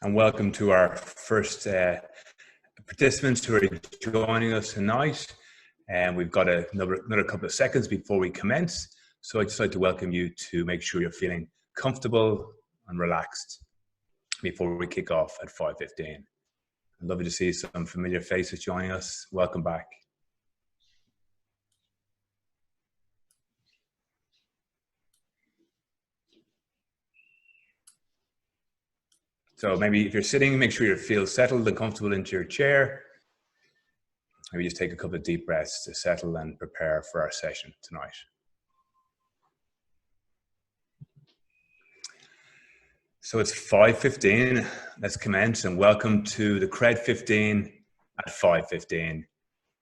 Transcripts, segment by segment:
and welcome to our first participants who are joining us tonight. And we've got another couple of seconds before we commence. So I'd just like to welcome you to make sure you're feeling comfortable and relaxed before we kick off at 5:15. I'd love to see some familiar faces joining us. Welcome back. So maybe if you're sitting, make sure you feel settled and comfortable into your chair. Maybe just take a couple of deep breaths to settle and prepare for our session tonight. So it's 5:15. Let's commence, and welcome to the Cred.15 at 5:15.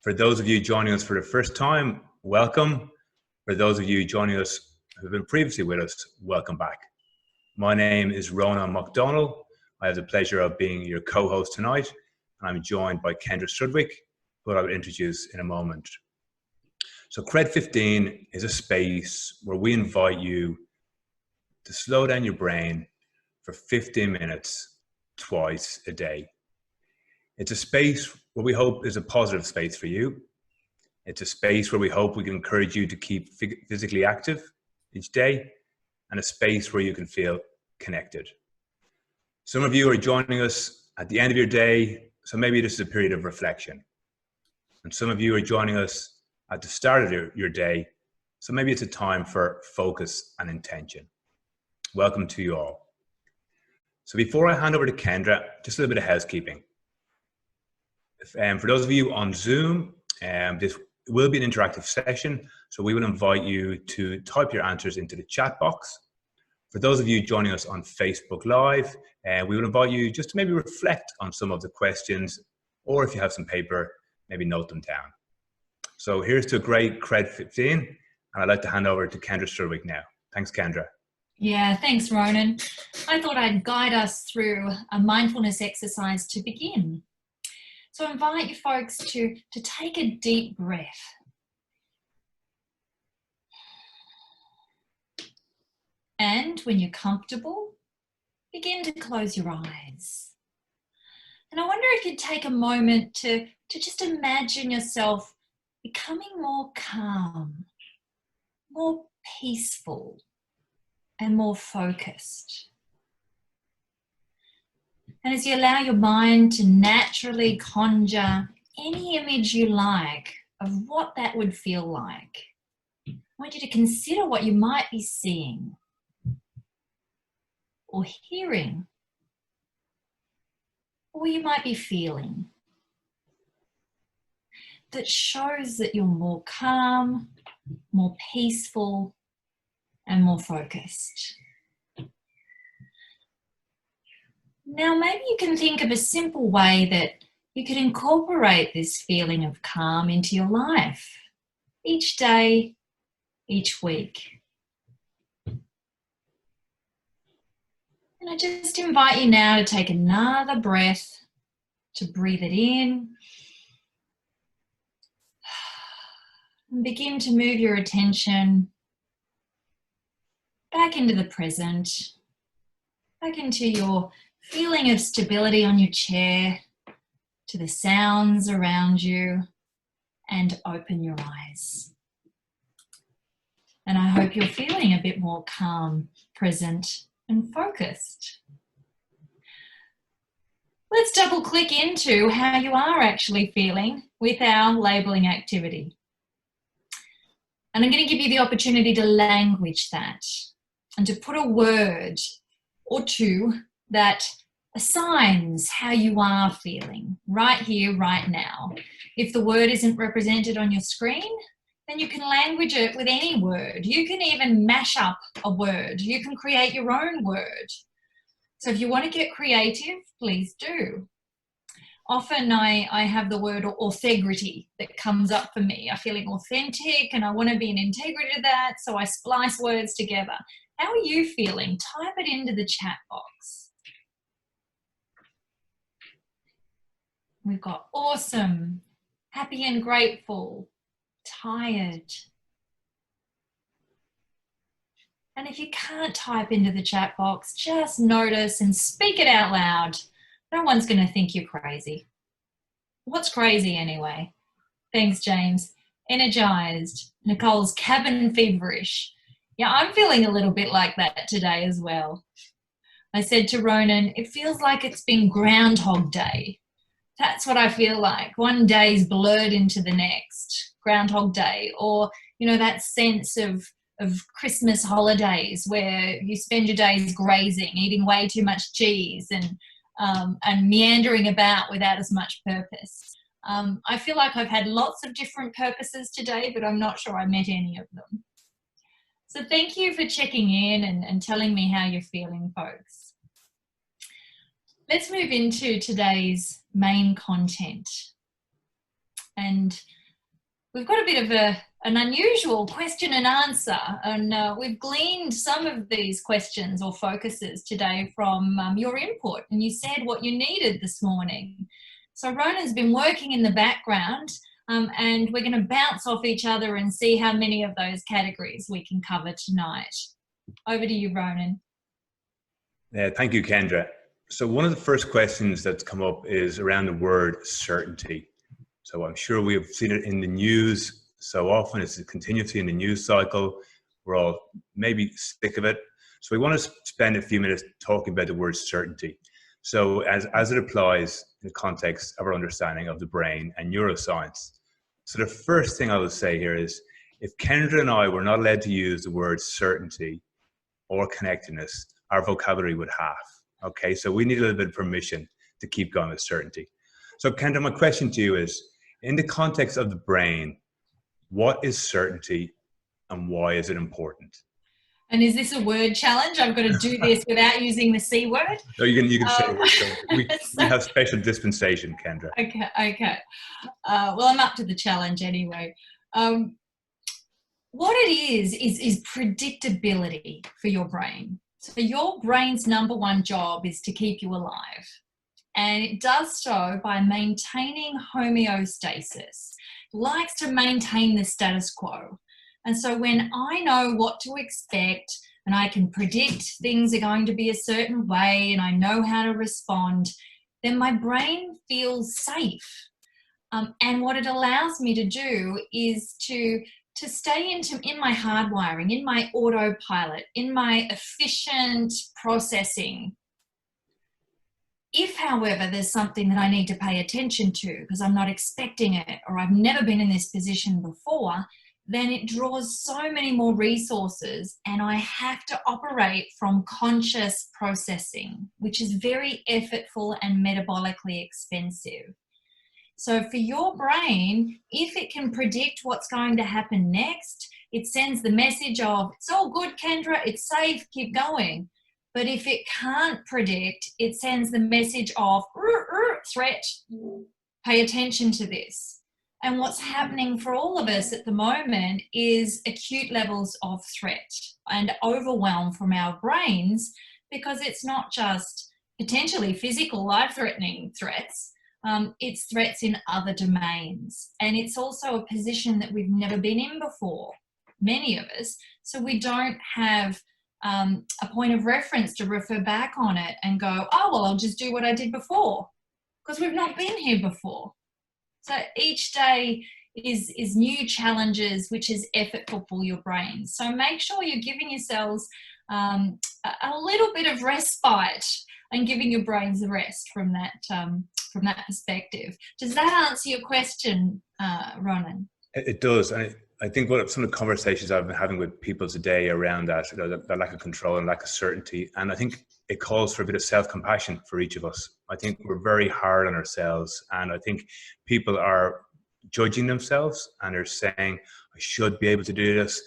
For those of you joining us for the first time, welcome. For those of you joining us who have been previously with us, welcome back. My name is Ronan MacDonald. I have the pleasure of being your co-host tonight, and I'm joined by Kendra Strudwick, who I will introduce in a moment. So Cred.15 is a space where we invite you to slow down your brain for 15 minutes twice a day. It's a space where we hope is a positive space for you. It's a space where we hope we can encourage you to keep physically active each day, and a space where you can feel connected. Some of you are joining us at the end of your day, so maybe this is a period of reflection. And some of you are joining us at the start of your day, so maybe it's a time for focus and intention. Welcome to you all. So before I hand over to Kendra, just a little bit of housekeeping. For those of you on Zoom, this will be an interactive session, so we will invite you to type your answers into the chat box. For those of you joining us on Facebook Live, we will invite you just to maybe reflect on some of the questions, or if you have some paper, maybe note them down. So here's to a great Cred.15, and I'd like to hand over to Kendra Strudwick now. Thanks, Kendra. Yeah, thanks, Ronan. I thought I'd guide us through a mindfulness exercise to begin. So I invite you folks to take a deep breath. And when you're comfortable, begin to close your eyes. And I wonder if you'd take a moment to just imagine yourself becoming more calm, more peaceful, and more focused. And as you allow your mind to naturally conjure any image you like of what that would feel like, I want you to consider what you might be seeing or hearing, or you might be feeling, that shows that you're more calm, more peaceful, and more focused. Now, maybe you can think of a simple way that you could incorporate this feeling of calm into your life, each day, each week. And I just invite you now to take another breath, to breathe it in, and begin to move your attention back into the present, back into your feeling of stability on your chair, to the sounds around you, and open your eyes. And I hope you're feeling a bit more calm, present, and focused. Let's double click into how you are actually feeling with our labeling activity. And I'm going to give you the opportunity to language that and to put a word or two that assigns how you are feeling right here, right now. If the word isn't represented on your screen, then you can language it with any word. You can even mash up a word. You can create your own word. So if you want to get creative, please do. Often I have the word authegrity that comes up for me. I'm feeling authentic and I want to be in integrity to that, so I splice words together. How are you feeling? Type it into the chat box. We've got awesome, happy and grateful, tired, And if you can't type into the chat box, just notice and speak it out loud. No one's going to think you're crazy. What's crazy anyway? Thanks, James. Energized. Nicole's cabin feverish. Yeah, I'm feeling a little bit like that today as well. I said to Ronan, it feels like it's been Groundhog Day. That's what I feel like. One day's blurred into the next. Groundhog Day. Or, you know, that sense of Christmas holidays where you spend your days grazing, eating way too much cheese and meandering about without as much purpose. I feel like I've had lots of different purposes today, but I'm not sure I met any of them. So thank you for checking in and telling me how you're feeling, folks. Let's move into today's main content. And we've got a bit of an unusual question and answer, and we've gleaned some of these questions or focuses today from your input, and you said what you needed this morning. So Ronan's been working in the background, and we're going to bounce off each other and see how many of those categories we can cover tonight. Over to you, Ronan. Yeah, thank you, Kendra. So one of the first questions that's come up is around the word certainty. So I'm sure we've seen it in the news so often. It's continuously in the news cycle. We're all maybe sick of it. So we want to spend a few minutes talking about the word certainty. So as it applies in the context of our understanding of the brain and neuroscience. So the first thing I will say here is, if Kendra and I were not allowed to use the word certainty or connectedness, our vocabulary would half. Okay, so we need a little bit of permission to keep going with certainty. So Kendra, my question to you is, in the context of the brain, what is certainty and why is it important? And is this a word challenge? I've got to do this without using the C word? No, you can say the word. So we have special dispensation, Kendra. Okay. Well, I'm up to the challenge anyway. What it is predictability for your brain. So your brain's number one job is to keep you alive. And it does so by maintaining homeostasis. It likes to maintain the status quo. And so when I know what to expect and I can predict things are going to be a certain way and I know how to respond, then my brain feels safe. And what it allows me to do is to stay in my hardwiring, in my autopilot, in my efficient processing. If, however, there's something that I need to pay attention to because I'm not expecting it or I've never been in this position before, then it draws so many more resources and I have to operate from conscious processing, which is very effortful and metabolically expensive. So for your brain, if it can predict what's going to happen next, it sends the message of, it's all good, Kendra, it's safe, keep going. But if it can't predict, it sends the message of, threat, pay attention to this. And what's happening for all of us at the moment is acute levels of threat and overwhelm from our brains, because it's not just potentially physical, life-threatening threats, it's threats in other domains. And it's also a position that we've never been in before, many of us, so we don't have a point of reference to refer back on it and go, oh, well, I'll just do what I did before, because we've not been here before. So each day is new challenges, which is effortful for your brain. So make sure you're giving yourselves a little bit of respite and giving your brains a rest from that perspective. Does that answer your question, Ronan? It does. And I think what some of the conversations I've been having with people today around that, that lack of control and lack of certainty, and I think it calls for a bit of self-compassion for each of us. I think we're very hard on ourselves, and I think people are judging themselves and are saying, I should be able to do this.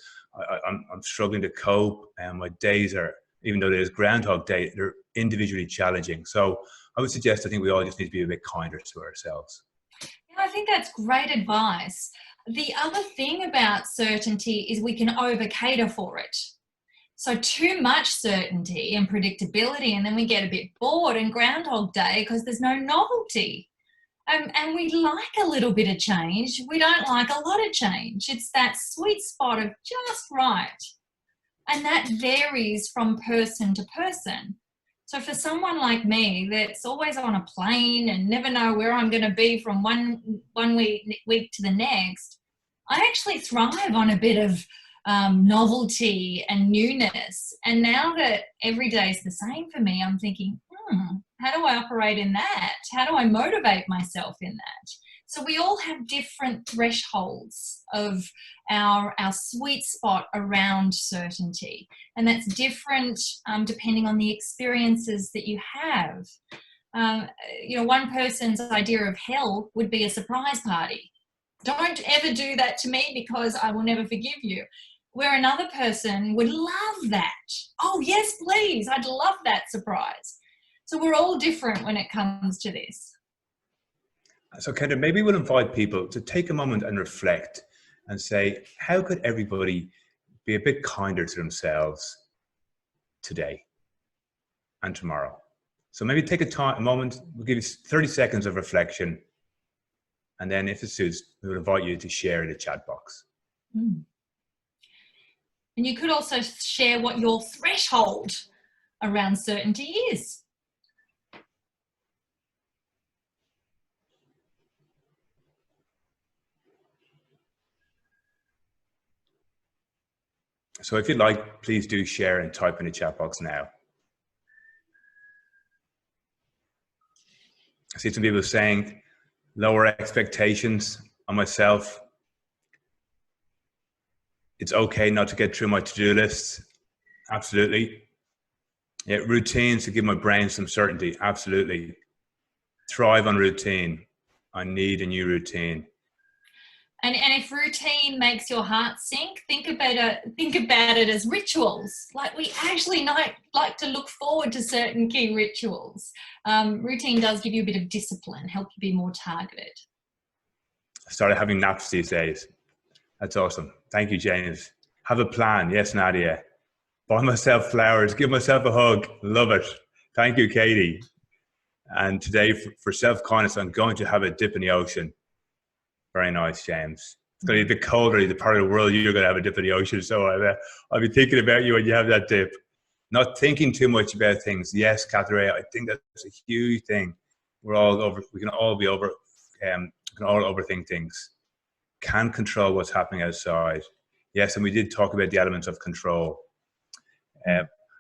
I'm struggling to cope, and my days are, even though there's Groundhog Day, they're individually challenging. So I would suggest, I think we all just need to be a bit kinder to ourselves. Yeah, I think that's great advice. The other thing about certainty is we can over-cater for it. So too much certainty and predictability, and then we get a bit bored in Groundhog Day because there's no novelty. And we like a little bit of change. We don't like a lot of change. It's that sweet spot of just right. And that varies from person to person. So for someone like me that's always on a plane and never know where I'm going to be from one week to the next, I actually thrive on a bit of novelty and newness. And now that every day is the same for me, I'm thinking, how do I operate in that? How do I motivate myself in that? So we all have different thresholds of our sweet spot around certainty. And that's different depending on the experiences that you have. One person's idea of hell would be a surprise party. Don't ever do that to me because I will never forgive you. Where another person would love that. Oh, yes, please. I'd love that surprise. So we're all different when it comes to this. So Kendra, maybe we'll invite people to take a moment and reflect and say, how could everybody be a bit kinder to themselves today and tomorrow? So maybe take a moment, we'll give you 30 seconds of reflection. And then if it suits, we'll invite you to share in the chat box. And you could also share what your threshold around certainty is. So if you'd like, please do share and type in the chat box now. I see some people saying lower expectations on myself. It's okay not to get through my to-do lists. Absolutely. Yeah, routines to give my brain some certainty. Absolutely. Thrive on routine. I need a new routine. And if routine makes your heart sink, think about it as rituals. Like we actually like to look forward to certain key rituals. Routine does give you a bit of discipline, help you be more targeted. I started having naps these days. That's awesome. Thank you, James. Have a plan. Yes, Nadia. Buy myself flowers. Give myself a hug. Love it. Thank you, Katie. And today, for self-kindness, I'm going to have a dip in the ocean. Very nice, James. It's going to be a bit colder, the part of the world you're going to have a dip in the ocean. So I'll be thinking about you when you have that dip. Not thinking too much about things. Yes, Catherine, I think that's a huge thing. We can all overthink things. Can control what's happening outside. Yes, and we did talk about the elements of control.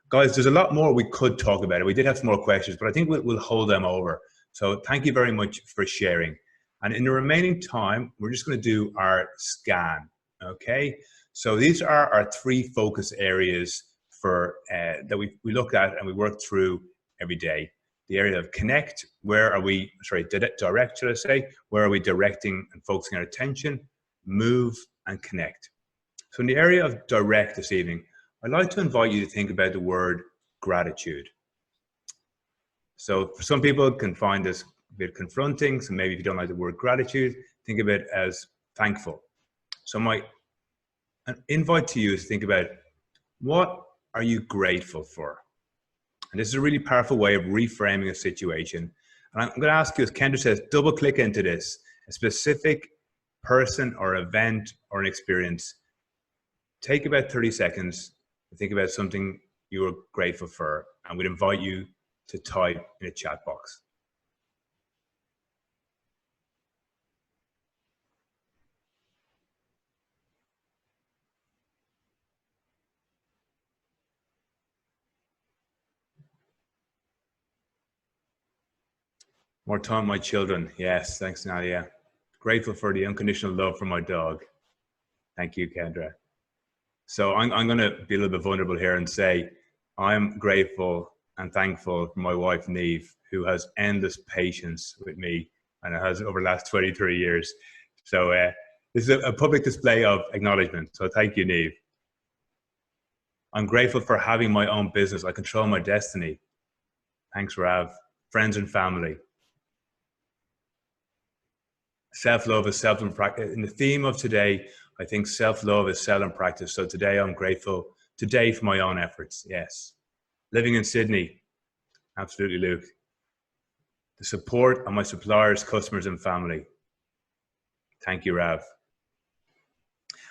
Guys, there's a lot more we could talk about. We did have some more questions, but I think we'll hold them over. So thank you very much for sharing. And in the remaining time, we're just going to do our scan, okay? So these are our 3 focus areas that we look at and we work through every day. The area of connect, direct, should I say? Where are we directing and focusing our attention? Move and connect. So in the area of direct this evening, I'd like to invite you to think about the word gratitude. So for some people can find this a bit confronting. So maybe if you don't like the word gratitude, think of it as thankful. So my invite to you is to think about, what are you grateful for? And this is a really powerful way of reframing a situation. And I'm going to ask you, as Kendra says, double click into this, a specific person or event or an experience. Take about 30 seconds to think about something you are grateful for. And we'd invite you to type in a chat box. More time with my children. Yes, thanks, Nadia. Grateful for the unconditional love from my dog. Thank you, Kendra. So I'm going to be a little bit vulnerable here and say I'm grateful and thankful for my wife, Neve, who has endless patience with me and has over the last 23 years. So this is a public display of acknowledgement. So thank you, Neve. I'm grateful for having my own business. I control my destiny. Thanks, Rav. Friends and family. Self-love is seldom practice. In the theme of today, I think self-love is seldom practice. So today I'm grateful today for my own efforts. Yes. Living in Sydney. Absolutely, Luke. The support of my suppliers, customers, and family. Thank you, Rav.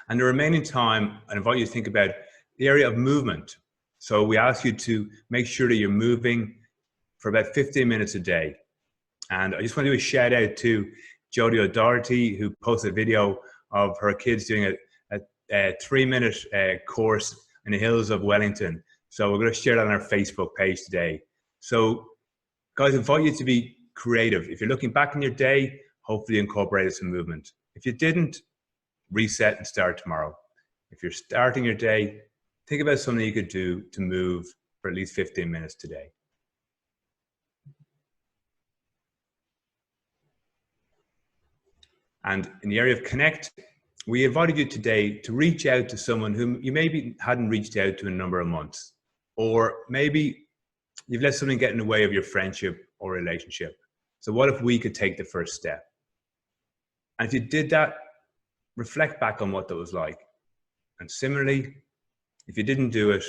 And the remaining time, I invite you to think about the area of movement. So we ask you to make sure that you're moving for about 15 minutes a day. And I just want to do a shout out to Jodie O'Doherty, who posted a video of her kids doing a 3-minute course in the hills of Wellington. So we're going to share that on our Facebook page today. So guys, I invite you to be creative. If you're looking back in your day, hopefully you incorporated some movement. If you didn't, reset and start tomorrow. If you're starting your day, think about something you could do to move for at least 15 minutes today. And in the area of connect, we invited you today to reach out to someone whom you maybe hadn't reached out to in a number of months, or maybe you've let something get in the way of your friendship or relationship. So what if we could take the first step? And if you did that, reflect back on what that was like. And similarly, if you didn't do it,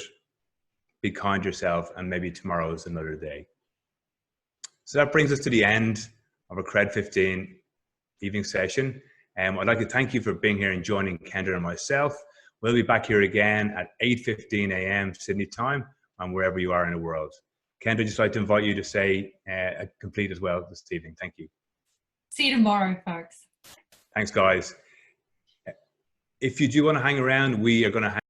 be kind to yourself, and maybe tomorrow is another day. So that brings us to the end of our Cred.15 evening session. I'd like to thank you for being here and joining Kendra and myself. We'll be back here again at 8:15 a.m. Sydney time, and wherever you are in the world. Kendra, I'd just like to invite you to say complete as well this evening. Thank you. See you tomorrow, folks. Thanks, guys. If you do want to hang around, we are going to